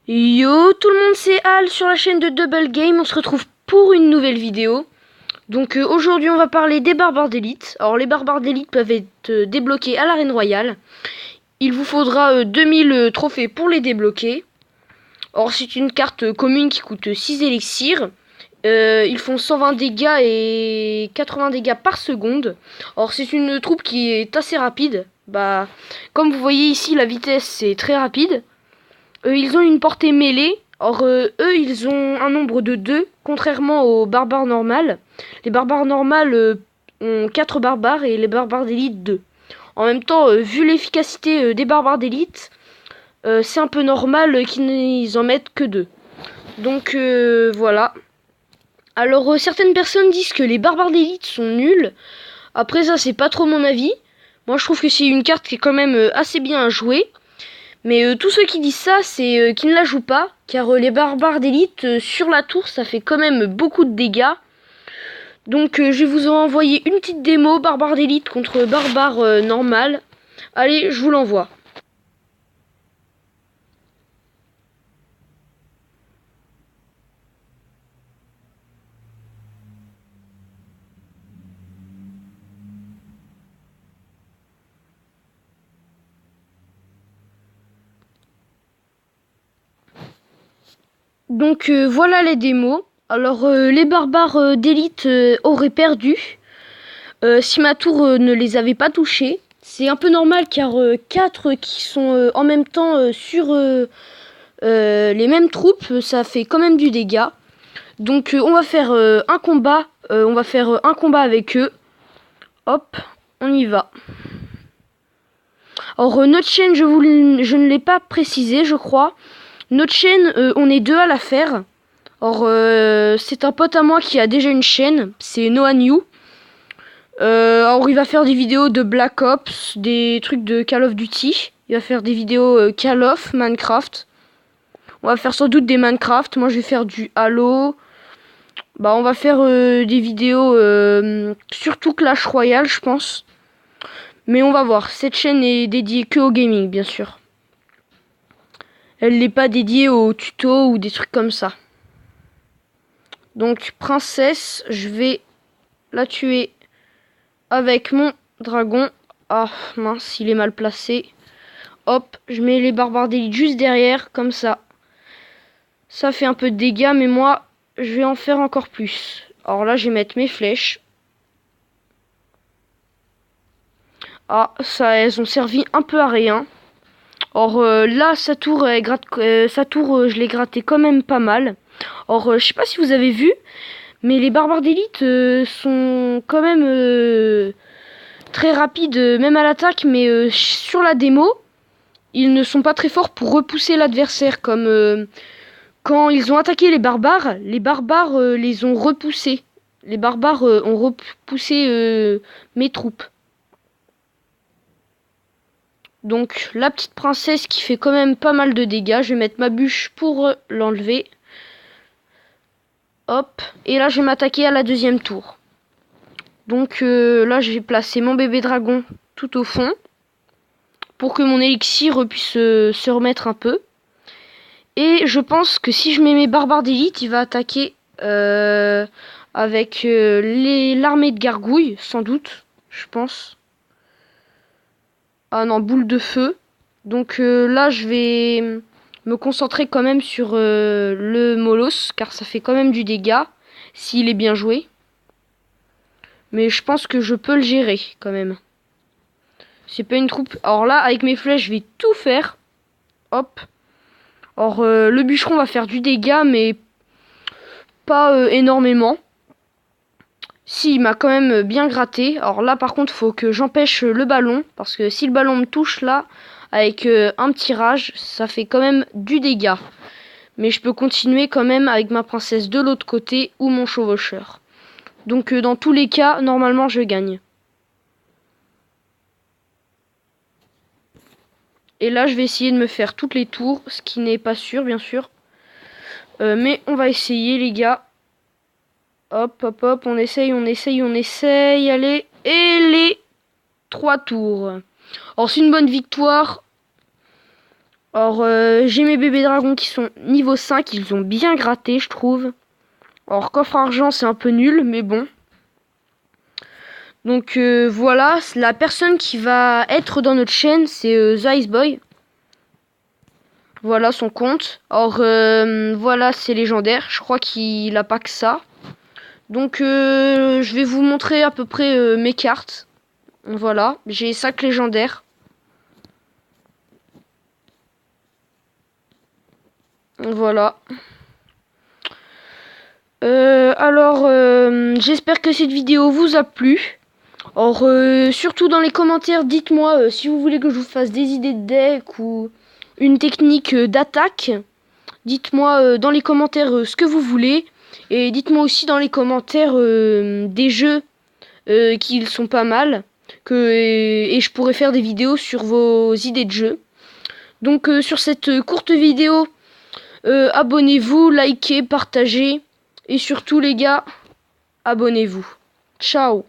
Yo tout le monde, c'est Al sur la chaîne de Double Game. On se retrouve pour une nouvelle vidéo. Donc aujourd'hui on va parler des barbares d'élite. Alors les barbares d'élite peuvent être débloqués à l'arène royale. Il vous faudra 2000 trophées pour les débloquer. Or c'est une carte commune qui coûte 6 élixirs. Ils font 120 dégâts et 80 dégâts par seconde. Or c'est une troupe qui est assez rapide. Bah, comme vous voyez ici, la vitesse c'est très rapide. Ils ont une portée mêlée. Or, eux, ils ont un nombre de 2, contrairement aux barbares normales. Les barbares normales ont 4 barbares et les barbares d'élite 2. En même temps, vu l'efficacité des barbares d'élite, c'est un peu normal qu'ils en mettent que 2. Donc, voilà. Alors, certaines personnes disent que les barbares d'élite sont nuls. Après, ça, c'est pas trop mon avis. Moi, je trouve que c'est une carte qui est quand même assez bien à jouer. Mais tous ceux qui disent ça, c'est qu'ils ne la jouent pas, car les barbares d'élite sur la tour, ça fait quand même beaucoup de dégâts. Donc je vais vous envoyer une petite démo barbare d'élite contre barbare normal. Allez, je vous l'envoie. Donc voilà les démos. Alors les barbares d'élite auraient perdu si ma tour ne les avait pas touchés. C'est un peu normal car 4 qui sont en même temps sur les mêmes troupes, ça fait quand même du dégât. Donc on va faire un combat. On va faire un combat avec eux. Hop, on y va. Alors notre chaîne, je ne l'ai pas précisé, je crois. Notre chaîne, on est 2 à la faire. Or, c'est un pote à moi qui a déjà une chaîne. C'est Noah New. Alors il va faire des vidéos de Black Ops, des trucs de Call of Duty. Il va faire des vidéos Call of, Minecraft. On va faire sans doute des Minecraft. Moi je vais faire du Halo. Bah on va faire des vidéos surtout Clash Royale, je pense. Mais on va voir. Cette chaîne est dédiée que au gaming, bien sûr. Elle n'est pas dédiée aux tutos ou des trucs comme ça. Donc princesse, je vais la tuer avec mon dragon. Ah mince, il est mal placé. Hop, je mets les barbares d'élite juste derrière, comme ça. Ça fait un peu de dégâts, mais moi, je vais en faire encore plus. Alors là, je vais mettre mes flèches. Ah, ça, elles ont servi un peu à rien. Or là, sa tour, je l'ai gratté quand même pas mal. Or, je sais pas si vous avez vu, mais les barbares d'élite sont quand même très rapides, même à l'attaque, mais sur la démo, ils ne sont pas très forts pour repousser l'adversaire, comme quand ils ont attaqué les barbares les ont repoussés. Les barbares ont repoussé mes troupes. Donc la petite princesse qui fait quand même pas mal de dégâts. Je vais mettre ma bûche pour l'enlever. Hop. Et là je vais m'attaquer à la deuxième tour. Donc là je vais placer mon bébé dragon tout au fond. Pour que mon élixir puisse se remettre un peu. Et je pense que si je mets mes barbares d'élite, il va attaquer avec l'armée de gargouilles, sans doute, je pense. Ah non, boule de feu. Donc là, je vais me concentrer quand même sur le Molos, car ça fait quand même du dégât, s'il est bien joué. Mais je pense que je peux le gérer, quand même. C'est pas une troupe... Alors là, avec mes flèches, je vais tout faire. Hop. Or, le bûcheron va faire du dégât, mais pas énormément. Si, il m'a quand même bien gratté. Alors là, par contre, faut que j'empêche le ballon. Parce que si le ballon me touche là, avec un petit rage, ça fait quand même du dégât. Mais je peux continuer quand même avec ma princesse de l'autre côté ou mon chevaucheur. Donc dans tous les cas, normalement, je gagne. Et là, je vais essayer de me faire toutes les tours, ce qui n'est pas sûr, bien sûr. Mais on va essayer, les gars. Hop, hop, hop, on essaye, allez. Et les 3 tours. Alors c'est une bonne victoire. Alors, j'ai mes bébés dragons qui sont niveau 5. Ils ont bien gratté, je trouve. Alors, coffre argent, c'est un peu nul, mais bon. Donc, voilà. La personne qui va être dans notre chaîne, c'est The Ice Boy. Voilà son compte. Or, voilà, c'est légendaire. Je crois qu'il a pas que ça. Donc, je vais vous montrer à peu près mes cartes. Voilà, j'ai 5 légendaires. Voilà. Alors, j'espère que cette vidéo vous a plu. Or, surtout dans les commentaires, dites-moi si vous voulez que je vous fasse des idées de deck ou une technique d'attaque. Dites-moi dans les commentaires ce que vous voulez. Et dites-moi aussi dans les commentaires des jeux qui sont pas mal. Et je pourrais faire des vidéos sur vos idées de jeu. Donc sur cette courte vidéo, abonnez-vous, likez, partagez. Et surtout les gars, abonnez-vous. Ciao.